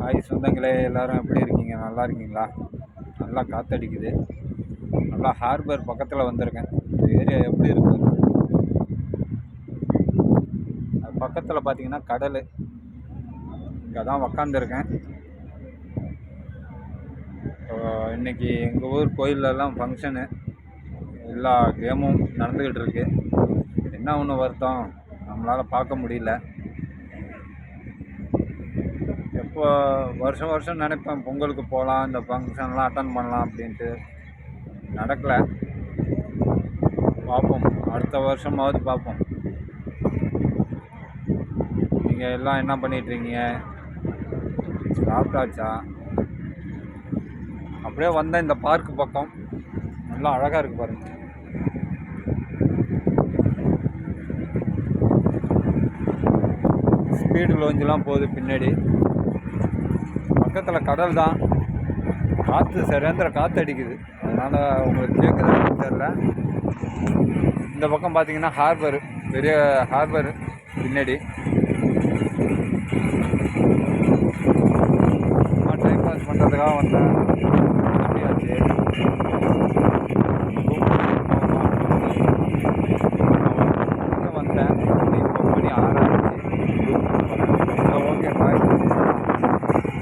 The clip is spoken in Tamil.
ஹாய் சொந்தங்களே, எல்லோரும் எப்படி இருக்கீங்க? நல்லா இருக்கீங்களா? நல்லா காற்றடிக்குது. நல்லா ஹார்பர் பக்கத்தில் வந்திருக்கேன். இந்த ஏரியா எப்படி இருக்கு? அது பக்கத்தில் பார்த்தீங்கன்னா கடல். இங்கே தான் உக்காந்துருக்கேன். இன்றைக்கி எங்கள் ஊர் கோயிலெல்லாம் ஃபங்க்ஷனு. எல்லா கேமும் நடந்துக்கிட்டு இருக்கு. என்ன ஒன்று வருத்தம், நம்மளால் பார்க்க முடியல. எப்போ வருஷம் வருஷம் நினைப்பேன் பொங்கலுக்கு போகலாம், இந்த ஃபங்க்ஷன்லாம் அட்டன் பண்ணலாம் அப்படின்ட்டு. நடக்கலை. பார்ப்போம், அடுத்த வருஷமாவது பார்ப்போம். நீங்கள் எல்லாம் என்ன பண்ணிகிட்ருக்கீங்க? சாப்பிட்டாச்சா? அப்படியே வந்தேன் இந்த பார்க்கு பக்கம். நல்லா அழகாக இருக்குது பாருங்கள். ஸ்பீடு லோஞ்செலாம் போகுது பின்னாடி. பக்கத்தில் கடல் தான். காற்று சரியாந்திர காற்று அடிக்குது. அதனால் உங்களுக்கு கேட்குதுன்னு தெரியல. இந்த பக்கம் பார்த்தீங்கன்னா ஹார்பர், பெரிய ஹார்பர் பின்னாடி. டைம் பாஸ் பண்ணுறதுக்காக வந்தேன்.